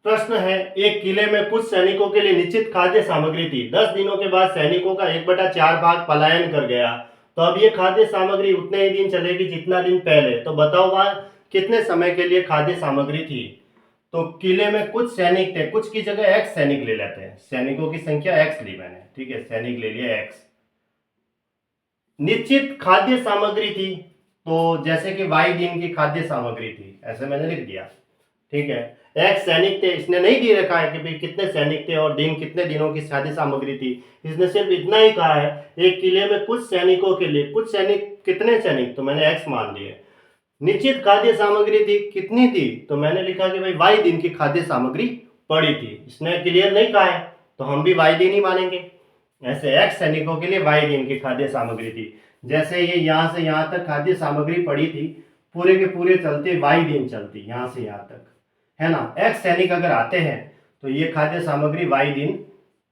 प्रश्न है, एक किले में कुछ सैनिकों के लिए निश्चित खाद्य सामग्री थी। 10 दिनों के बाद सैनिकों का 1/4 भाग पलायन कर गया, तो अब ये खाद्य सामग्री उतने ही दिन चलेगी जितना दिन पहले। तो बताओ वहां कितने समय के लिए खाद्य सामग्री थी। तो किले में कुछ सैनिक थे, कुछ की जगह एक्स सैनिक ले लेते हैं, सैनिकों की संख्या एक्स ली मैंने, ठीक है, सैनिक ले लिया एक्स। निश्चित खाद्य सामग्री थी, तो जैसे कि वाई दिन की खाद्य सामग्री थी, ऐसे मैंने लिख दिया, ठीक है। एक्स सैनिक थे, इसने नहीं दे रखा है कि भाई कितने सैनिक थे और दिन कितने दिनों की खाद्य सामग्री थी। इसने सिर्फ इतना ही कहा है, एक किले में कुछ सैनिकों के लिए, कुछ सैनिक कितने सैनिक, तो मैंने एक्स मान लिए। निश्चित खाद्य सामग्री थी, कितनी थी, तो मैंने लिखा कि भाई वाई दिन की खाद्य सामग्री पड़ी थी। इसने क्लियर नहीं कहा है, तो हम भी वाई दिन ही मानेंगे। ऐसे एक्स सैनिकों के लिए वाई दिन की खाद्य सामग्री थी। जैसे ये यहां से यहां तक खाद्य सामग्री पड़ी थी, पूरे के पूरे चलते वाई दिन चलती यहां से यहां तक, है ना। एक्स सैनिक अगर आते हैं तो ये खाद्य सामग्री वाई दिन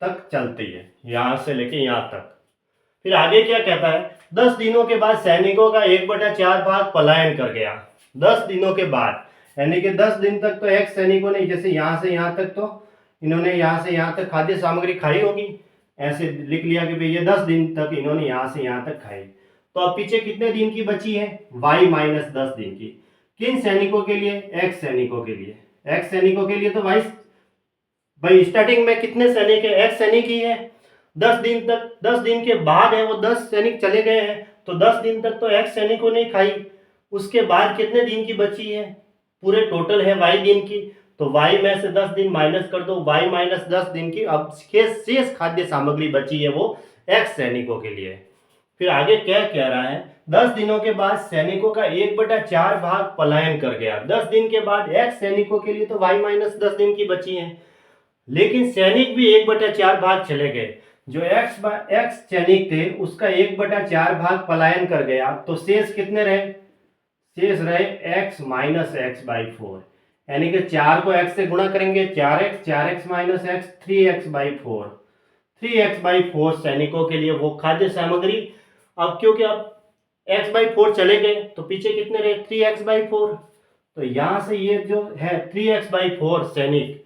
तक चलती है, यहां से लेके यहां तक। फिर आगे क्या कहता है, 10 दिनों के बाद सैनिकों का 1/4 भाग पलायन कर गया। 10 दिनों के बाद, यानी कि 10 दिन तक तो एक्स सैनिकों ने, जैसे यहां से यहां तक तो इन्होंने यहां से यहां तक खाद्य सामग्री खाई होगी, ऐसे लिख लिया कि भाई ये 10 दिन तक इन्होंने यहां से यहां तक खाई। तो अब पीछे कितने दिन की बची है, वाई माइनस 10 दिन की। किन सैनिकों के लिए, एक्स सैनिकों के लिए। एक्स सैनिकों के लिए तो वाई, भाई स्टार्टिंग में कितने सैनिक है, एक्स सैनिक ही है। 10 दिन तक, 10 दिन के बाद है वो 10 सैनिक चले गए हैं, तो 10 दिन तक तो एक्स सैनिकों ने खाई। उसके बाद कितने दिन की बची है, पूरे टोटल है वाई दिन की, तो वाई में से 10 दिन माइनस कर दो, वाई माइनस 10 दिन की अब शेष खाद्य सामग्री बची है वो एक्स सैनिकों के लिए। फिर आगे क्या कह रहा है, 10 दिनों के बाद सैनिकों का 1/4 भाग पलायन कर गया। 10 दिन के बाद एक्स सैनिकों के लिए तो वाई माइनस 10 दिन की बची है, लेकिन सैनिक भी 1/4 भाग चले गए। जो एक्स सैनिक थे उसका 1/4 भाग पलायन कर गया, तो शेष कितने रहे, शेष रहे एक्स माइनस एक्स बाई 4, यानी कि 4 को एक्स से गुणा करेंगे, 4x minus x, 3x by 4, 3x by 4 सैनिकों के लिए वो खाद्य सामग्री। अब क्योंकि अब x बाई 4 चले गए, तो पीछे कितने रहे, 3x बाई 4। तो यहां से ये जो है 3x बाई 4 सैनिक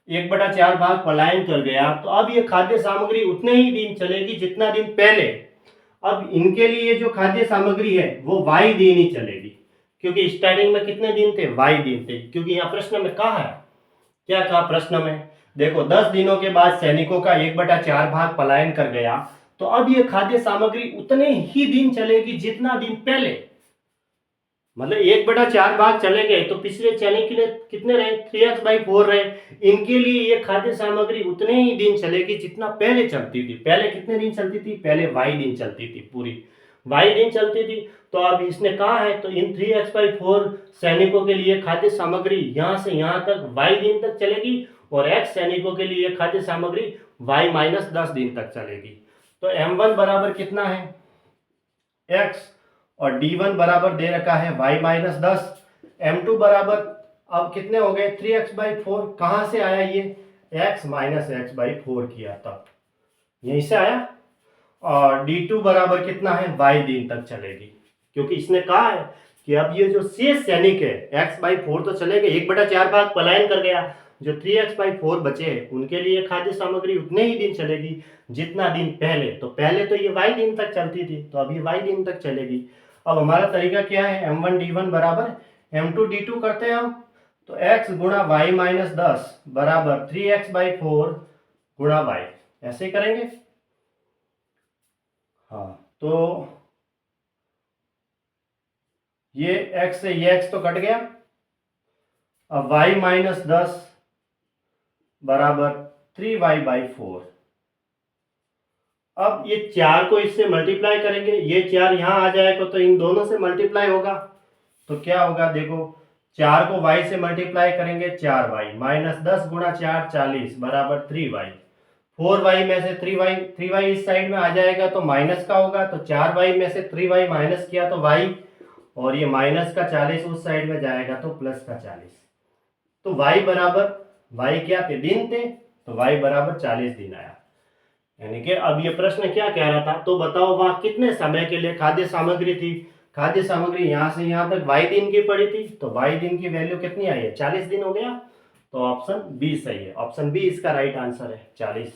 1/4 भाग पलायन कर गया, तो अब ये खाद्य सामग्री उतने ही दिन चलेगी जितना दिन पहले। अब इनके लिए जो खाद्य सामग्री है वो वाई दिन ही चलेगी, क्योंकि स्टार्टिंग में कितने दिन थे, वाई दिन थे। क्योंकि यहाँ प्रश्न में कहा है, क्या कहा प्रश्न में, देखो 10 दिनों के बाद सैनिकों का 1/4 भाग पलायन कर गया, तो अब ये खाद्य सामग्री उतने ही दिन चलेगी जितना दिन पहले। मतलब 1/4 भाग चले गए, तो पिछले सैनिक के लिए कितने रहे, 3x बाई 4 रहे। इनके लिए ये खाद्य सामग्री उतने ही दिन चलेगी जितना पहले चलती थी। पहले कितने दिन चलती थी, पहले वाई दिन चलती थी, पूरी वाई दिन चलती थी। तो अब इसने कहा है, तो इन 3x/4 सैनिकों के लिए खाद्य सामग्री यहां से यहां तक वाई दिन तक चलेगी, और एक्स सैनिकों के लिए खाद्य सामग्री वाई माइनस 10 दिन तक चलेगी। तो m1 बराबर कितना है, एक्स, और d1 बराबर दे रखा है y माइनस 10, m2 बराबर अब कितने हो गए, 3x/4। कहां से आया ये, x माइनस एक्स बाई 4 किया तब यहीं से आया। और d2 बराबर कितना है, y दिन तक चलेगी, क्योंकि इसने कहा है कि अब ये जो शेष सैनिक है x/4 तो चले गए, 1/4 भाग पलायन कर गया, जो 3x/4 बचे हैं उनके लिए खाद्य सामग्री उतने ही दिन चलेगी जितना दिन पहले। तो पहले तो ये y दिन तक चलती थी, तो अब ये y दिन तक चलेगी। अब हमारा तरीका क्या है, m1 d1 बराबर m2 d2 करते हैं हम। तो x गुणा y माइनस 10 बराबर 3x/4 गुणा y, ऐसे करेंगे। हाँ, तो ये x से ये x तो कट गया। अब y माइनस 10 बराबर 3y/4। अब ये 4 को इससे मल्टीप्लाई करेंगे, ये 4 यहां आ जाएगा तो इन दोनों से मल्टीप्लाई होगा, तो क्या होगा देखो, 4 को y से मल्टीप्लाई करेंगे, 4y माइनस 10 गुणा 4 40 बराबर 3y। 4y में से 3y इस साइड में आ जाएगा तो माइनस का होगा, तो 4y में से 3y माइनस किया तो y, और ये माइनस का 40 उस साइड में जाएगा तो प्लस का 40। तो y बराबर, y क्या थे, दिन थे, तो y बराबर 40 दिन आया। यानी कि अब ये प्रश्न क्या कह रहा था, तो बताओ वहां कितने समय के लिए खाद्य सामग्री थी। खाद्य सामग्री यहां से यहां तक y दिन की पड़ी थी, तो y दिन की वैल्यू कितनी आई है, 40 दिन हो गया। तो ऑप्शन बी सही है, ऑप्शन बी इसका राइट आंसर है 40।